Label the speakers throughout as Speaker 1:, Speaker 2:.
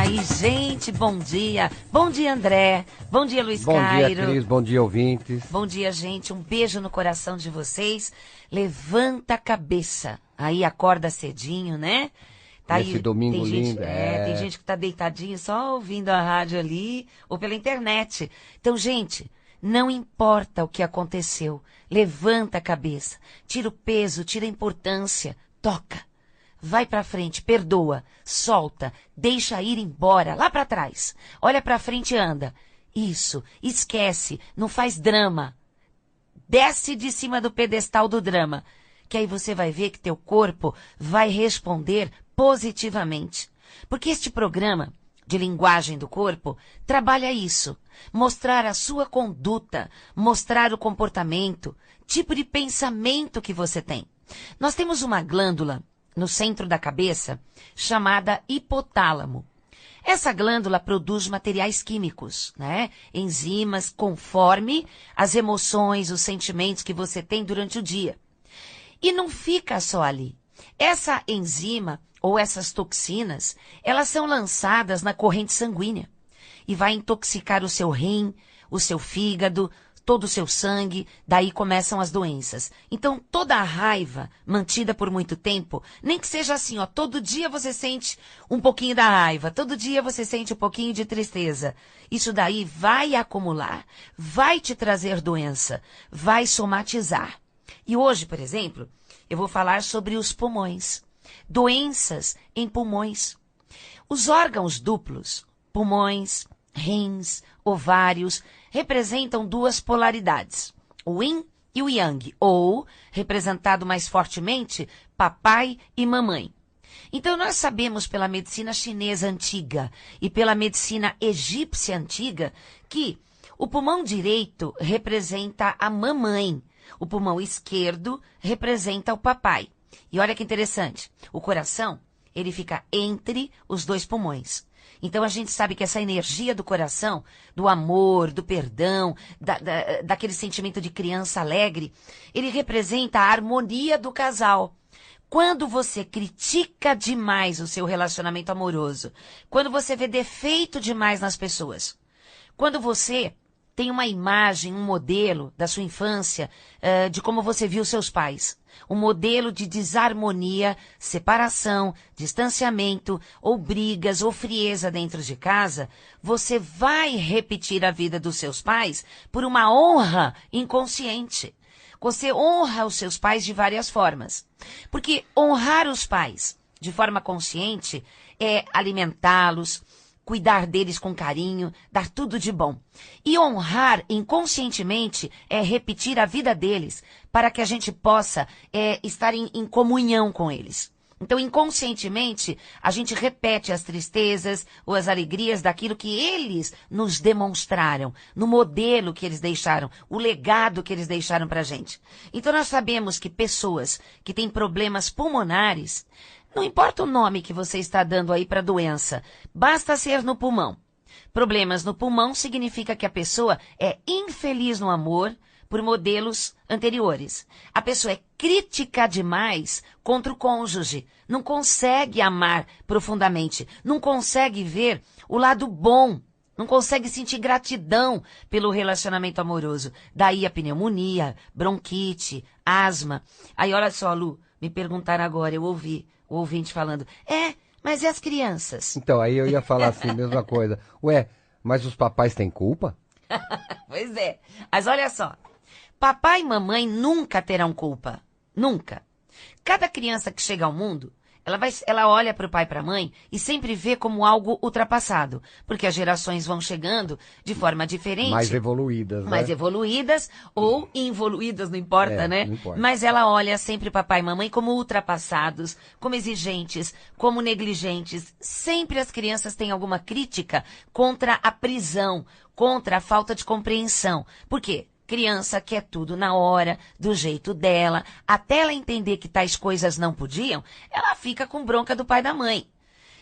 Speaker 1: aí, gente, bom dia. Bom dia, André. Bom dia, Luiz
Speaker 2: Bom
Speaker 1: Cairo.
Speaker 2: dia, Cris. Bom dia, ouvintes.
Speaker 1: Bom dia, gente. Um beijo no coração de vocês. Levanta a cabeça. Aí acorda cedinho, né? Tá
Speaker 2: Nesse
Speaker 1: aí,
Speaker 2: domingo
Speaker 1: tem gente,
Speaker 2: lindo.
Speaker 1: tem gente que tá deitadinho só ouvindo a rádio ali ou pela internet. Então, gente, não importa o que aconteceu. Levanta a cabeça. Tira o peso, tira a importância. Toca. Vai pra frente, perdoa, solta, deixa ir embora, lá pra trás. Olha pra frente e anda. Isso, esquece, não faz drama. Desce de cima do pedestal do drama, que aí você vai ver que teu corpo vai responder positivamente. Porque este programa de linguagem do corpo trabalha isso, mostrar a sua conduta, mostrar o comportamento, tipo de pensamento que você tem. Nós temos uma glândula no centro da cabeça, chamada hipotálamo. Essa glândula produz materiais químicos, né? Enzimas, conforme as emoções, os sentimentos que você tem durante o dia. E não fica só ali. Essa enzima, ou essas toxinas, elas são lançadas na corrente sanguínea e vai intoxicar o seu rim, o seu fígado, todo o seu sangue, daí começam as doenças. Então, toda a raiva mantida por muito tempo, nem que seja assim, ó, todo dia você sente um pouquinho da raiva, todo dia você sente um pouquinho de tristeza. Isso daí vai acumular, vai te trazer doença, vai somatizar. E hoje, por exemplo, eu vou falar sobre os pulmões. Doenças em pulmões. Os órgãos duplos, pulmões, rins, ovários, representam duas polaridades, o yin e o yang, ou, representado mais fortemente, papai e mamãe. Então, nós sabemos pela medicina chinesa antiga e pela medicina egípcia antiga que o pulmão direito representa a mamãe, o pulmão esquerdo representa o papai. E olha que interessante, o coração, ele fica entre os dois pulmões. Então, a gente sabe que essa energia do coração, do amor, do perdão, daquele sentimento de criança alegre, ele representa a harmonia do casal. Quando você critica demais o seu relacionamento amoroso, quando você vê defeito demais nas pessoas, quando você tem uma imagem, um modelo da sua infância, de como você viu seus pais. Um modelo de desarmonia, separação, distanciamento, ou brigas, ou frieza dentro de casa, você vai repetir a vida dos seus pais por uma honra inconsciente. Você honra os seus pais de várias formas. Porque honrar os pais de forma consciente é alimentá-los, cuidar deles com carinho, dar tudo de bom. E honrar inconscientemente é repetir a vida deles para que a gente possa estar em comunhão com eles. Então, inconscientemente, a gente repete as tristezas ou as alegrias daquilo que eles nos demonstraram, no modelo que eles deixaram, o legado que eles deixaram para a gente. Então, nós sabemos que pessoas que têm problemas pulmonares, não importa o nome que você está dando aí para a doença, basta ser no pulmão. Problemas no pulmão significa que a pessoa é infeliz no amor por modelos anteriores. A pessoa é crítica demais contra o cônjuge, não consegue amar profundamente, não consegue ver o lado bom, não consegue sentir gratidão pelo relacionamento amoroso. Daí a pneumonia, bronquite, asma. Aí olha só, Lu, me perguntaram agora, eu ouvi o ouvinte falando, mas e as crianças?
Speaker 2: Então, aí eu ia falar assim, mesma coisa. Ué, mas os papais têm culpa?
Speaker 1: Pois é. Mas olha só, papai e mamãe nunca terão culpa. Nunca. Cada criança que chega ao mundo, ela olha para o pai e para a mãe e sempre vê como algo ultrapassado. Porque as gerações vão chegando de forma diferente.
Speaker 2: Mais evoluídas, né?
Speaker 1: Mais evoluídas ou involuídas, não importa, né?
Speaker 2: Não importa.
Speaker 1: Mas ela olha sempre papai e mamãe como ultrapassados, como exigentes, como negligentes. Sempre as crianças têm alguma crítica contra a prisão, contra a falta de compreensão. Por quê? Criança quer tudo na hora, do jeito dela, até ela entender que tais coisas não podiam, ela fica com bronca do pai e da mãe.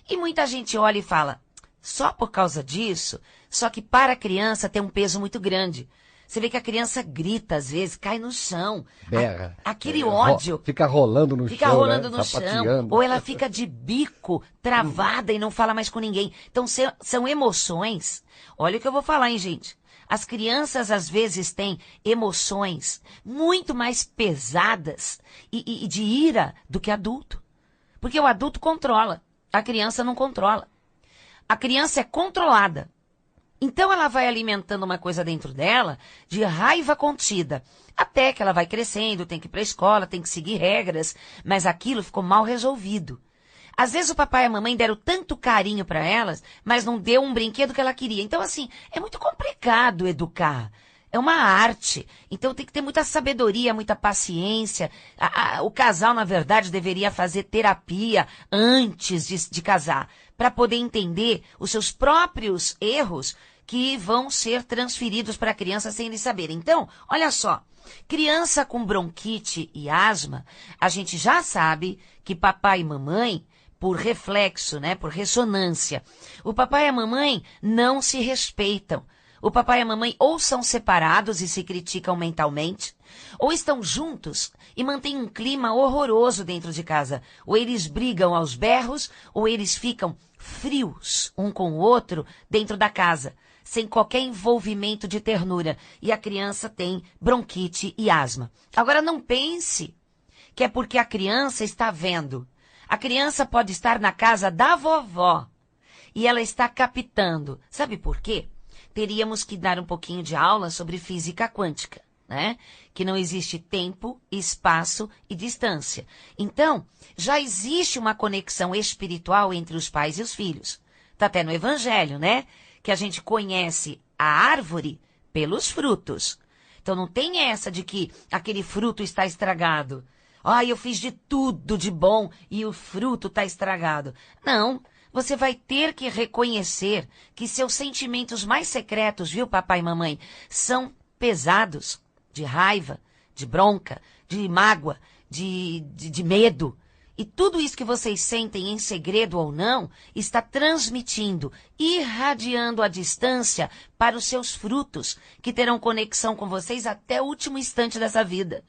Speaker 1: E muita gente olha e fala, só por causa disso, só que para a criança tem um peso muito grande. Você vê que a criança grita às vezes, cai no chão.
Speaker 2: Berra.
Speaker 1: Aquele ódio.
Speaker 2: Fica rolando no
Speaker 1: Fica
Speaker 2: chão,
Speaker 1: rolando
Speaker 2: né?
Speaker 1: no chão.
Speaker 2: Sapateando.
Speaker 1: Ou ela fica de bico, travada e não fala mais com ninguém. Então são emoções. Olha o que eu vou falar, hein, gente? As crianças, às vezes, têm emoções muito mais pesadas e de ira do que adulto. Porque o adulto controla, a criança não controla. A criança é controlada. Então, ela vai alimentando uma coisa dentro dela de raiva contida. Até que ela vai crescendo, tem que ir para a escola, tem que seguir regras, mas aquilo ficou mal resolvido. Às vezes o papai e a mamãe deram tanto carinho para elas, mas não deu um brinquedo que ela queria. Então, assim, é muito complicado educar. É uma arte. Então tem que ter muita sabedoria, muita paciência. O casal, na verdade, deveria fazer terapia antes de casar, para poder entender os seus próprios erros que vão ser transferidos para a criança sem eles saberem. Então, olha só. Criança com bronquite e asma, a gente já sabe que papai e mamãe, por reflexo, né, por ressonância, o papai e a mamãe não se respeitam. O papai e a mamãe ou são separados e se criticam mentalmente, ou estão juntos e mantêm um clima horroroso dentro de casa. Ou eles brigam aos berros, ou eles ficam frios um com o outro dentro da casa, sem qualquer envolvimento de ternura. E a criança tem bronquite e asma. Agora não pense que é porque a criança está vendo. A criança pode estar na casa da vovó e ela está captando. Sabe por quê? Teríamos que dar um pouquinho de aula sobre física quântica, né? Que não existe tempo, espaço e distância. Então, já existe uma conexão espiritual entre os pais e os filhos. Está até no Evangelho, né? Que a gente conhece a árvore pelos frutos. Então, não tem essa de que aquele fruto está estragado. Eu fiz de tudo de bom e o fruto está estragado. Não, você vai ter que reconhecer que seus sentimentos mais secretos, viu, papai e mamãe, são pesados, de raiva, de bronca, de mágoa, de medo. E tudo isso que vocês sentem em segredo ou não, está transmitindo, irradiando a distância para os seus frutos, que terão conexão com vocês até o último instante dessa vida.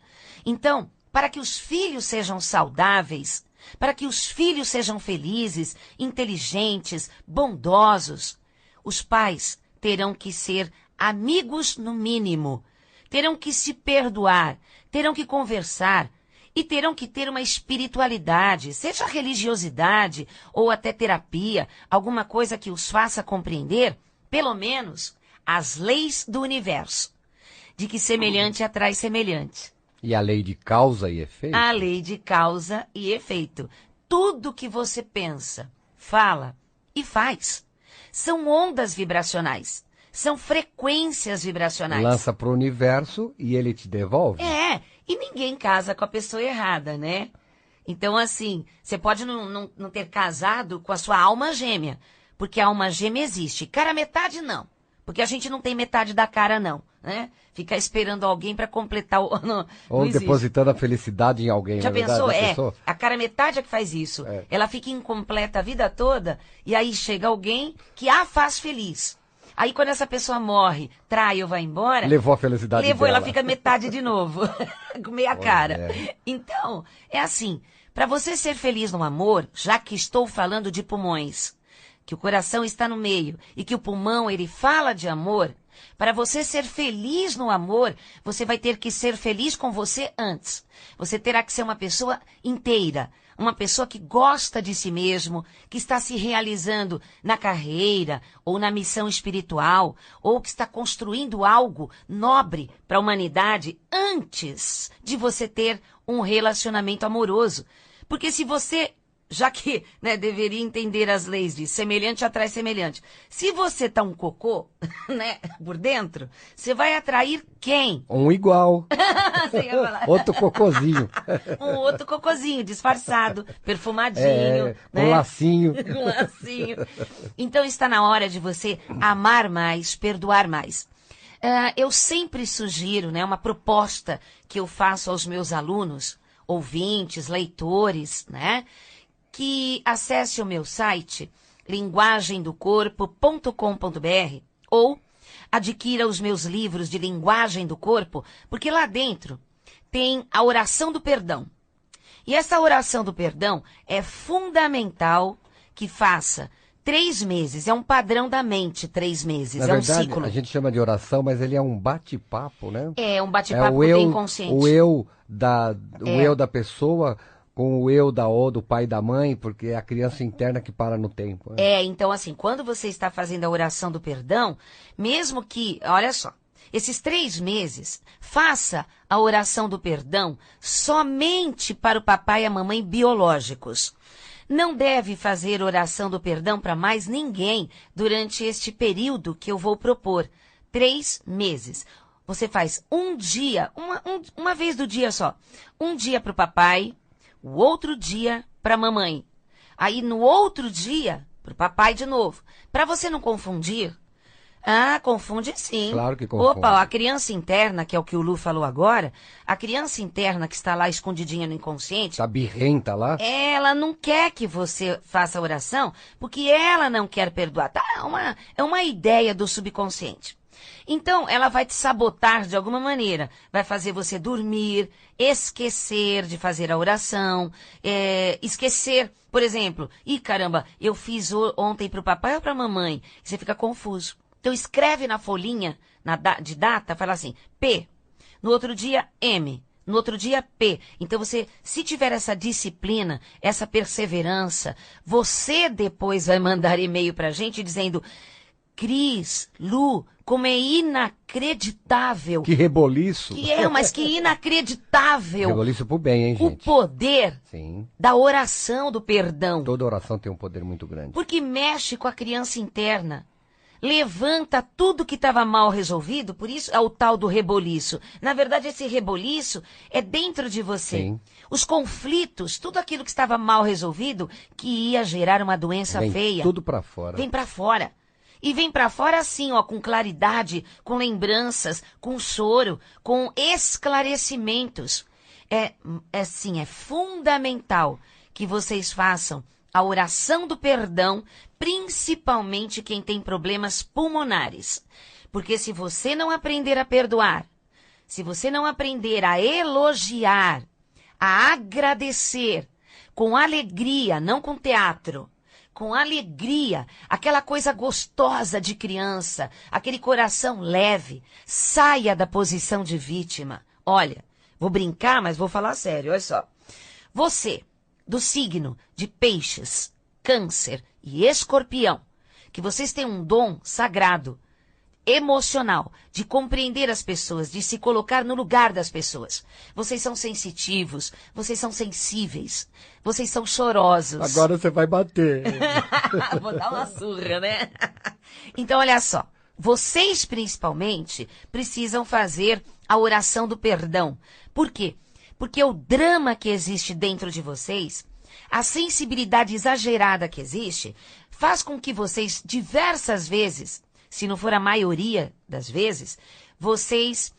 Speaker 1: Então, para que os filhos sejam saudáveis, para que os filhos sejam felizes, inteligentes, bondosos, os pais terão que ser amigos no mínimo, terão que se perdoar, terão que conversar e terão que ter uma espiritualidade, seja religiosidade ou até terapia, alguma coisa que os faça compreender, pelo menos, as leis do universo, de que semelhante atrai semelhante.
Speaker 2: E a lei de causa e efeito?
Speaker 1: A lei de causa e efeito. Tudo que você pensa, fala e faz são ondas vibracionais, são frequências vibracionais.
Speaker 2: Lança para o universo e ele te devolve?
Speaker 1: E ninguém casa com a pessoa errada, né? Então, assim, você pode não ter casado com a sua alma gêmea, porque a alma gêmea existe. Cara metade, não. Porque a gente não tem metade da cara, não, né? Ficar esperando alguém para completar o...
Speaker 2: Ou depositando a felicidade em alguém,
Speaker 1: já pensou?
Speaker 2: Pensou?
Speaker 1: A cara metade é que faz isso. Ela fica incompleta a vida toda e aí chega alguém que a faz feliz. Aí quando essa pessoa morre, trai ou vai embora...
Speaker 2: Levou a felicidade
Speaker 1: Levou,
Speaker 2: dela.
Speaker 1: ela fica metade de novo. Com meia cara. Então, é assim, para você ser feliz no amor, já que estou falando de pulmões, que o coração está no meio e que o pulmão, ele fala de amor, para você ser feliz no amor, você vai ter que ser feliz com você antes. Você terá que ser uma pessoa inteira, uma pessoa que gosta de si mesmo, que está se realizando na carreira ou na missão espiritual, ou que está construindo algo nobre para a humanidade antes de você ter um relacionamento amoroso. Porque se você... já que, né, deveria entender as leis de semelhante atrai semelhante. Se você tá um cocô, né, por dentro, você vai atrair quem?
Speaker 2: Um igual.
Speaker 1: Você ia falar.
Speaker 2: Outro cocôzinho.
Speaker 1: Um outro cocôzinho, disfarçado, perfumadinho, né?
Speaker 2: Com lacinho.
Speaker 1: Com lacinho. Então está na hora de você amar mais, perdoar mais. Eu sempre sugiro, né, uma proposta que eu faço aos meus alunos, ouvintes, leitores, né, que acesse o meu site linguagemdocorpo.com.br ou adquira os meus livros de linguagem do corpo, porque lá dentro tem a oração do perdão. E essa oração do perdão é fundamental que faça 3 meses. É um padrão da mente, 3 meses.
Speaker 2: Na
Speaker 1: é
Speaker 2: verdade,
Speaker 1: um ciclo.
Speaker 2: a gente chama de oração, mas ele é um bate-papo, né?
Speaker 1: É um bate-papo
Speaker 2: o
Speaker 1: do inconsciente.
Speaker 2: O eu da pessoa com o eu do pai e da mãe, porque é a criança interna que para no tempo. Né?
Speaker 1: Então assim, quando você está fazendo a oração do perdão, mesmo que, olha só, esses 3 meses, faça a oração do perdão somente para o papai e a mamãe biológicos. Não deve fazer oração do perdão para mais ninguém durante este período que eu vou propor. 3 meses. Você faz um dia, uma vez do dia só. Um dia para o papai, o outro dia para a mamãe. Aí no outro dia, para o papai de novo. Para você não confundir. Ah, confunde sim.
Speaker 2: Claro que confunde.
Speaker 1: Opa, a criança interna, que é o que o Lu falou agora, a criança interna que está lá escondidinha no inconsciente...
Speaker 2: Tá birrenta lá?
Speaker 1: Ela não quer que você faça a oração, porque ela não quer perdoar. Tá? É uma ideia do subconsciente. Então, ela vai te sabotar de alguma maneira. Vai fazer você dormir, esquecer de fazer a oração, esquecer, por exemplo, caramba, eu fiz ontem para o papai ou para a mamãe? E você fica confuso. Então, escreve na folhinha de data, fala assim, P. No outro dia, M. No outro dia, P. Então, você, se tiver essa disciplina, essa perseverança, você depois vai mandar e-mail pra gente dizendo, Cris, Lu, como é inacreditável.
Speaker 2: Que reboliço.
Speaker 1: Mas que inacreditável.
Speaker 2: Reboliço pro bem, hein, gente?
Speaker 1: O poder
Speaker 2: Sim.
Speaker 1: da oração do perdão.
Speaker 2: Toda oração tem um poder muito grande.
Speaker 1: Porque mexe com a criança interna. Levanta tudo que estava mal resolvido, por isso é o tal do reboliço. Na verdade, esse reboliço é dentro de você.
Speaker 2: Sim.
Speaker 1: Os conflitos, tudo aquilo que estava mal resolvido, que ia gerar uma doença feia.
Speaker 2: Tudo pra fora.
Speaker 1: Vem pra fora. E vem pra fora assim, ó, com claridade, com lembranças, com choro, com esclarecimentos. É fundamental que vocês façam a oração do perdão, principalmente quem tem problemas pulmonares. Porque se você não aprender a perdoar, se você não aprender a elogiar, a agradecer com alegria, não com teatro, com alegria, aquela coisa gostosa de criança, aquele coração leve, saia da posição de vítima. Olha, vou brincar, mas vou falar sério, olha só. Você, do signo de Peixes, Câncer e Escorpião, que vocês têm um dom sagrado, emocional, de compreender as pessoas, de se colocar no lugar das pessoas. Vocês são sensitivos, vocês são sensíveis, vocês são chorosos.
Speaker 2: Agora você vai bater.
Speaker 1: Vou dar uma surra, né? Então, olha só. Vocês, principalmente, precisam fazer a oração do perdão. Por quê? Porque o drama que existe dentro de vocês, a sensibilidade exagerada que existe, faz com que vocês, diversas vezes, se não for a maioria das vezes, vocês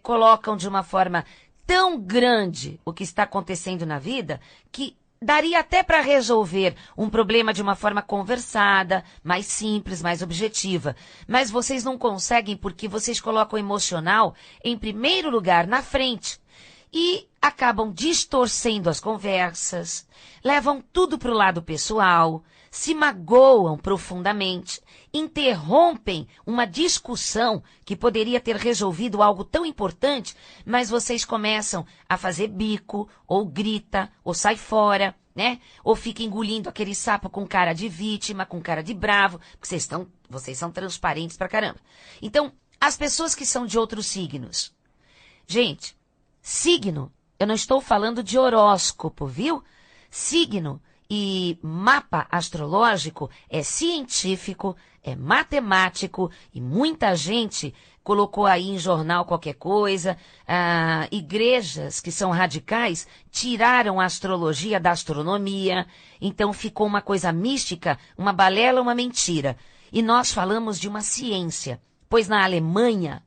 Speaker 1: colocam de uma forma tão grande o que está acontecendo na vida, que daria até para resolver um problema de uma forma conversada, mais simples, mais objetiva. Mas vocês não conseguem porque vocês colocam o emocional em primeiro lugar, na frente. E acabam distorcendo as conversas, levam tudo para o lado pessoal, se magoam profundamente, interrompem uma discussão que poderia ter resolvido algo tão importante, mas vocês começam a fazer bico, ou grita, ou sai fora, né? Ou fica engolindo aquele sapo com cara de vítima, com cara de bravo, porque vocês são transparentes pra caramba. Então, as pessoas que são de outros signos. Gente, signo, eu não estou falando de horóscopo, viu? Signo e mapa astrológico é científico, é matemático e muita gente colocou aí em jornal qualquer coisa. Igrejas que são radicais tiraram a astrologia da astronomia, então ficou uma coisa mística, uma balela, uma mentira. E nós falamos de uma ciência, pois na Alemanha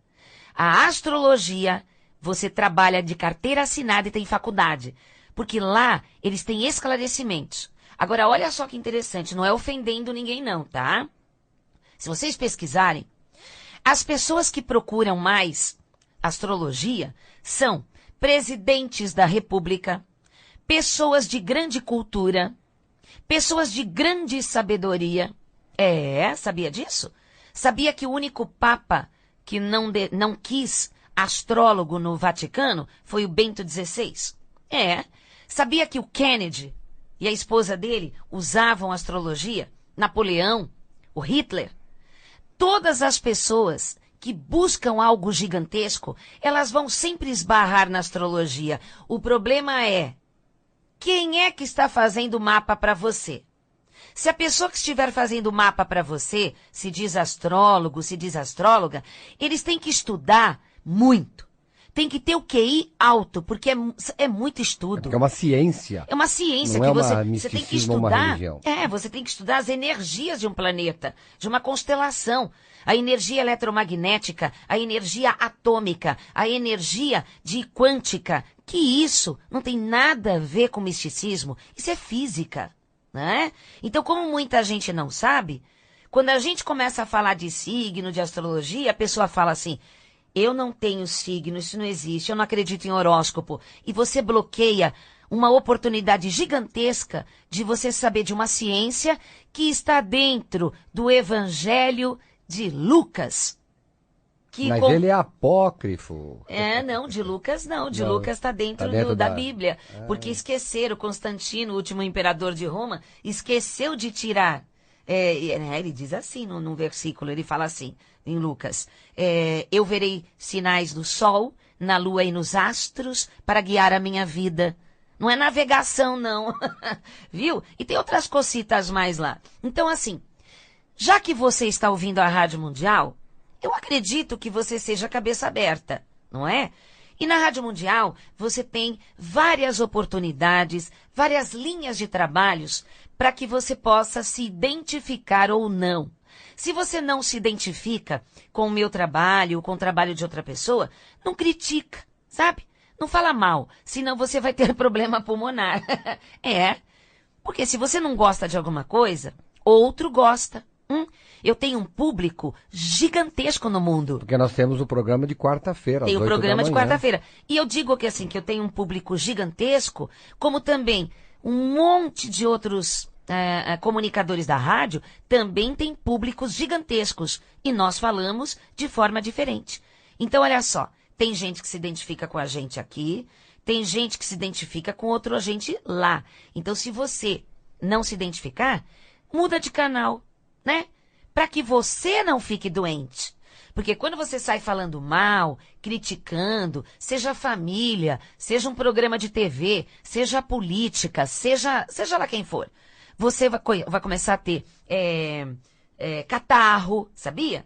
Speaker 1: a astrologia você trabalha de carteira assinada e tem faculdade. Porque lá eles têm esclarecimentos. Agora, olha só que interessante, não é ofendendo ninguém não, tá? Se vocês pesquisarem, As pessoas que procuram mais astrologia são presidentes da República, pessoas de grande cultura, pessoas de grande sabedoria. Sabia disso? Sabia que o único papa que não quis astrólogo no Vaticano foi o Bento XVI? Sabia que o Kennedy e a esposa dele usavam astrologia? Napoleão, o Hitler? Todas as pessoas que buscam algo gigantesco, elas vão sempre esbarrar na astrologia. O problema é, quem é que está fazendo o mapa para você? Se a pessoa que estiver fazendo o mapa para você se diz astrólogo, se diz astróloga, eles têm que estudar muito. Tem que ter o QI alto, porque é muito estudo.
Speaker 2: Porque é uma ciência.
Speaker 1: É uma ciência
Speaker 2: não
Speaker 1: que
Speaker 2: é
Speaker 1: você tem que estudar.
Speaker 2: Uma religião.
Speaker 1: Você tem que estudar as energias de um planeta, de uma constelação. A energia eletromagnética, a energia atômica, a energia quântica. Que isso não tem nada a ver com misticismo. Isso é física, né? Então, como muita gente não sabe, quando a gente começa a falar de signo, de astrologia, a pessoa fala assim: eu não tenho signo, isso não existe, eu não acredito em horóscopo. E você bloqueia uma oportunidade gigantesca de você saber de uma ciência que está dentro do Evangelho de Lucas.
Speaker 2: Mas ele é apócrifo.
Speaker 1: De Lucas não. De Lucas está dentro da Bíblia. Porque esqueceram, Constantino, o último imperador de Roma, esqueceu de tirar. Ele diz assim num versículo, ele fala assim, em Lucas: eu verei sinais no sol, na lua e nos astros para guiar a minha vida. Não é navegação, não. Viu? E tem outras cositas mais lá. Então, assim, já que você está ouvindo a Rádio Mundial, eu acredito que você seja cabeça aberta, não é? E na Rádio Mundial você tem várias oportunidades, várias linhas de trabalhos para que você possa se identificar ou não. Se você não se identifica com o meu trabalho, com o trabalho de outra pessoa, não critica, sabe? Não fala mal, senão você vai ter problema pulmonar. Porque se você não gosta de alguma coisa, outro gosta. Eu tenho um público gigantesco no mundo.
Speaker 2: Porque nós temos o programa de quarta-feira.
Speaker 1: Tem o programa de quarta-feira. E eu digo que assim, que eu tenho um público gigantesco, como também um monte de outros comunicadores da rádio também tem públicos gigantescos. E nós falamos de forma diferente. Então, olha só, tem gente que se identifica com a gente aqui, tem gente que se identifica com outro agente lá. Então, se você não se identificar, muda de canal, né? Para que você não fique doente. Porque quando você sai falando mal, criticando, seja família, seja um programa de TV, seja política, seja lá quem for, você vai começar a ter catarro, sabia?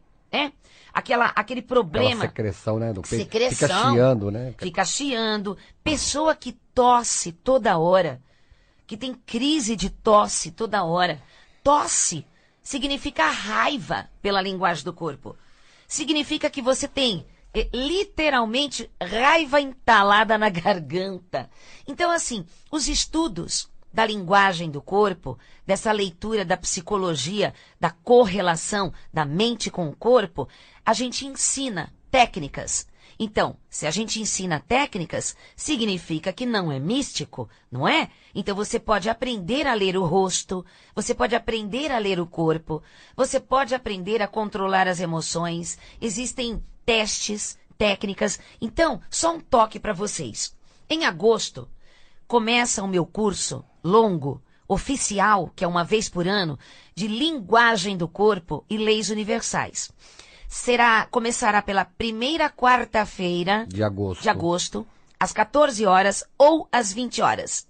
Speaker 1: Aquele problema.
Speaker 2: Aquela secreção, né? Do peito.
Speaker 1: Secreção.
Speaker 2: Fica chiando, né?
Speaker 1: Fica chiando. Pessoa que tosse toda hora, que tem crise de tosse toda hora. Tosse significa raiva pela linguagem do corpo. Significa que você tem literalmente raiva entalada na garganta. Então, assim, os estudos da linguagem do corpo, dessa leitura da psicologia, da correlação da mente com o corpo, a gente ensina técnicas. Então, se a gente ensina técnicas, significa que não é místico, não é? Então você pode aprender a ler o rosto, você pode aprender a ler o corpo, você pode aprender a controlar as emoções, existem testes, técnicas. Então, só um toque para vocês. Em agosto, começa o meu curso longo, oficial, que é uma vez por ano, de linguagem do corpo e leis universais. Começará pela primeira quarta-feira de agosto, às 14 horas ou às 20 horas.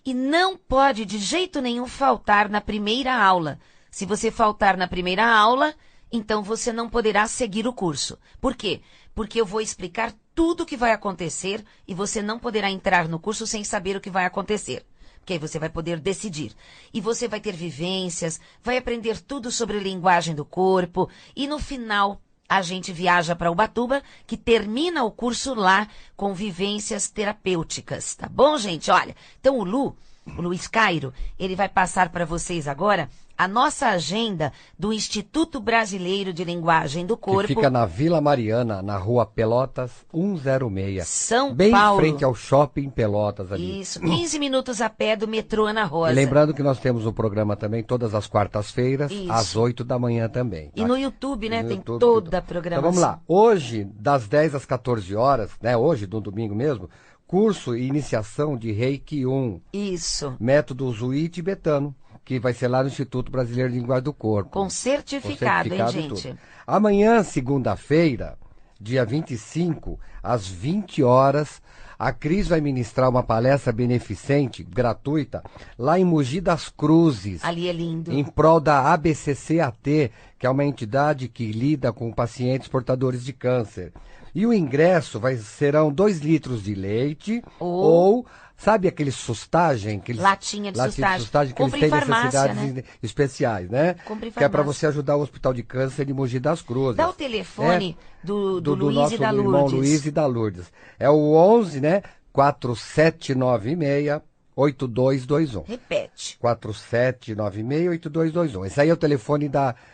Speaker 1: E não pode de jeito nenhum faltar na primeira aula. Se você faltar na primeira aula, então você não poderá seguir o curso. Por quê? Porque eu vou explicar tudo o que vai acontecer e você não poderá entrar no curso sem saber o que vai acontecer. Porque aí você vai poder decidir. E você vai ter vivências, vai aprender tudo sobre linguagem do corpo. E no final, a gente viaja para Ubatuba, que termina o curso lá com vivências terapêuticas. Tá bom, gente? Olha, então o Lu, o Luiz Cairo, ele vai passar para vocês agora a nossa agenda do Instituto Brasileiro de Linguagem do Corpo.
Speaker 2: Que fica na Vila Mariana, na Rua Pelotas 106.
Speaker 1: São
Speaker 2: bem
Speaker 1: Paulo.
Speaker 2: Bem em frente ao Shopping Pelotas ali.
Speaker 1: Isso, 15 minutos a pé do metrô Ana Rosa.
Speaker 2: E lembrando que nós temos um programa também todas as quartas-feiras, às 8 da manhã também.
Speaker 1: E no YouTube, né? Tem toda a programação.
Speaker 2: Então vamos lá. Hoje, das 10 às 14 horas, né? Hoje, no domingo mesmo, curso e iniciação de Reiki 1.
Speaker 1: Isso.
Speaker 2: Método Zui tibetano, que vai ser lá no Instituto Brasileiro de Linguagem do Corpo.
Speaker 1: Com certificado, hein, gente?
Speaker 2: Amanhã, segunda-feira, dia 25, às 20 horas, a Cris vai ministrar uma palestra beneficente, gratuita, lá em Mogi das Cruzes.
Speaker 1: Ali é lindo.
Speaker 2: Em prol da ABCCAT, que é uma entidade que lida com pacientes portadores de câncer. E o ingresso serão 2 litros de leite ou sabe aquele sustagem?
Speaker 1: Latinha de sustagem.
Speaker 2: Que eles têm necessidades, né? Especiais, né? Que é para você ajudar o Hospital de Câncer de Mogi das Cruzes.
Speaker 1: Dá o telefone do Luiz
Speaker 2: nosso
Speaker 1: e da Lourdes.
Speaker 2: Irmão Luiz e da Lourdes. É o 11, né? 4796-8221.
Speaker 1: Repete.
Speaker 2: 4796-8221. Esse aí é o telefone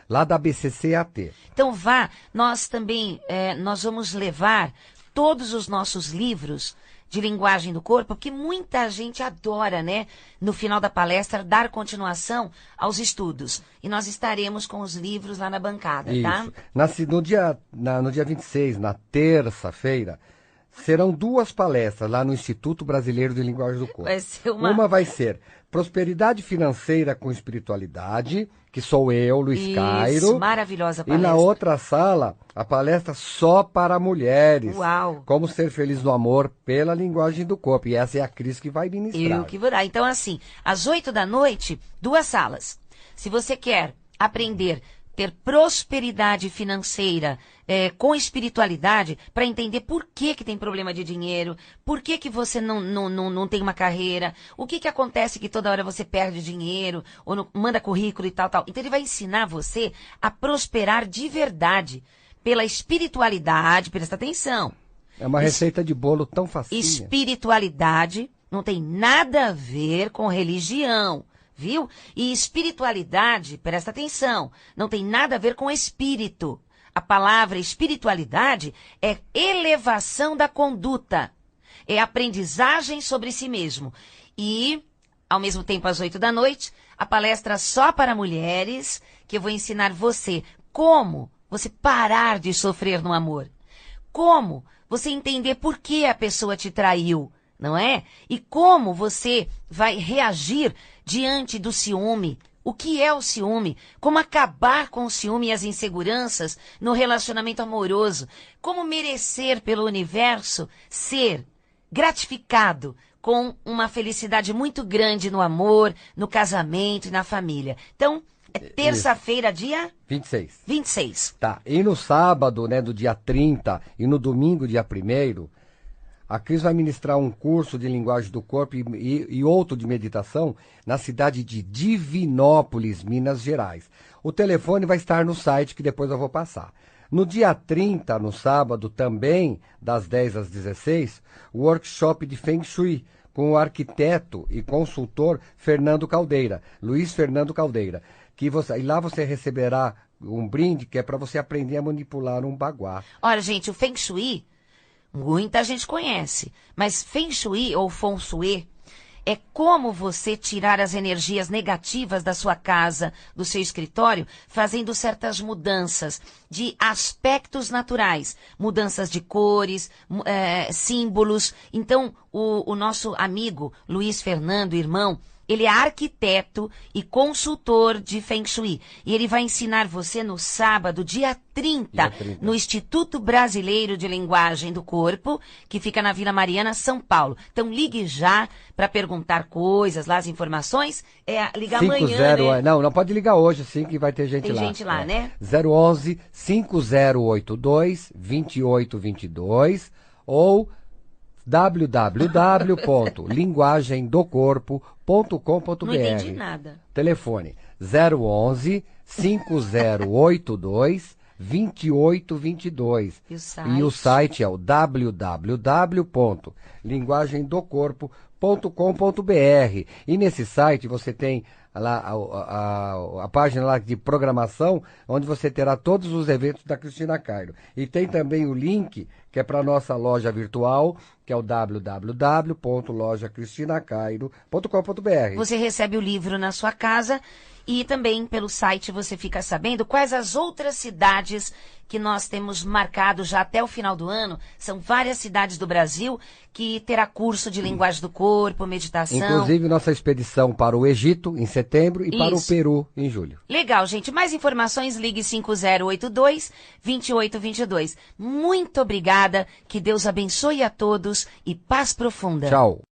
Speaker 2: lá da BCCAT.
Speaker 1: Então nós também, nós vamos levar todos os nossos livros de linguagem do corpo, porque muita gente adora, né? No final da palestra, dar continuação aos estudos. E nós estaremos com os livros lá na bancada, tá?
Speaker 2: No dia 26, na terça-feira, serão 2 palestras lá no Instituto Brasileiro de Linguagem do Corpo.
Speaker 1: Vai ser
Speaker 2: Uma vai ser Prosperidade Financeira com Espiritualidade, que sou eu, Luiz Cairo.
Speaker 1: Maravilhosa palestra.
Speaker 2: E na outra sala, a palestra só para mulheres.
Speaker 1: Uau!
Speaker 2: Como ser feliz no amor pela linguagem do corpo. E essa é a Cris que vai ministrar.
Speaker 1: Eu que vou dar. Então, assim, às 8 da noite, 2 salas. Se você quer aprender ter prosperidade financeira com espiritualidade, para entender por que tem problema de dinheiro, por que você não tem uma carreira, o que acontece que toda hora você perde dinheiro, ou não, manda currículo e tal. Então ele vai ensinar você a prosperar de verdade, pela espiritualidade, presta atenção.
Speaker 2: É uma receita de bolo tão facinha.
Speaker 1: Espiritualidade não tem nada a ver com religião. Viu? E espiritualidade, presta atenção, não tem nada a ver com espírito. A palavra espiritualidade é elevação da conduta, é aprendizagem sobre si mesmo. E, ao mesmo tempo, às 8 da noite, a palestra só para mulheres, que eu vou ensinar você como você parar de sofrer no amor. Como você entender por que a pessoa te traiu, não é? E como você vai reagir diante do ciúme. O que é o ciúme? Como acabar com o ciúme e as inseguranças no relacionamento amoroso? Como merecer pelo universo ser gratificado com uma felicidade muito grande no amor, no casamento e na família. Então, é terça-feira, dia
Speaker 2: 26.
Speaker 1: 26.
Speaker 2: Tá. E no sábado, né, do dia 30 e no domingo, dia 1º, a Cris vai ministrar um curso de linguagem do corpo e outro de meditação na cidade de Divinópolis, Minas Gerais. O telefone vai estar no site que depois eu vou passar. No dia 30, no sábado, também, das 10 às 16, o workshop de Feng Shui com o arquiteto e consultor Fernando Caldeira, Luiz Fernando Caldeira. E lá você receberá um brinde que é para você aprender a manipular um baguá.
Speaker 1: Olha, gente, o Feng Shui, muita gente conhece, mas Feng Shui ou Feng Shui é como você tirar as energias negativas da sua casa, do seu escritório, fazendo certas mudanças de aspectos naturais, mudanças de cores, símbolos. Então, o nosso amigo Luiz Fernando, irmão, ele é arquiteto e consultor de Feng Shui. E ele vai ensinar você no sábado, dia 30, no Instituto Brasileiro de Linguagem do Corpo, que fica na Vila Mariana, São Paulo. Então ligue já para perguntar coisas lá, as informações. Liga amanhã, né?
Speaker 2: Não pode ligar hoje, sim, que vai ter gente lá.
Speaker 1: Tem gente lá, né?
Speaker 2: 011 5082 2822 ou www.linguagemdocorpo.com.br.
Speaker 1: Não entendi nada.
Speaker 2: Telefone 011 5082 2822.
Speaker 1: E o site
Speaker 2: é o www.linguagemdocorpo.com.br. E nesse site você tem lá a página lá de programação, onde você terá todos os eventos da Cristina Cairo. E tem também o link, que é para a nossa loja virtual, que é o www.lojacristinacairo.com.br.
Speaker 1: Você recebe o livro na sua casa e também pelo site você fica sabendo quais as outras cidades que nós temos marcado já até o final do ano. São várias cidades do Brasil que terá curso de linguagem do corpo, meditação.
Speaker 2: Inclusive nossa expedição para o Egito em setembro e para o Peru em julho.
Speaker 1: Legal, gente. Mais informações, ligue 5082-2822. Muito obrigada. Que Deus abençoe a todos e paz profunda.
Speaker 2: Tchau.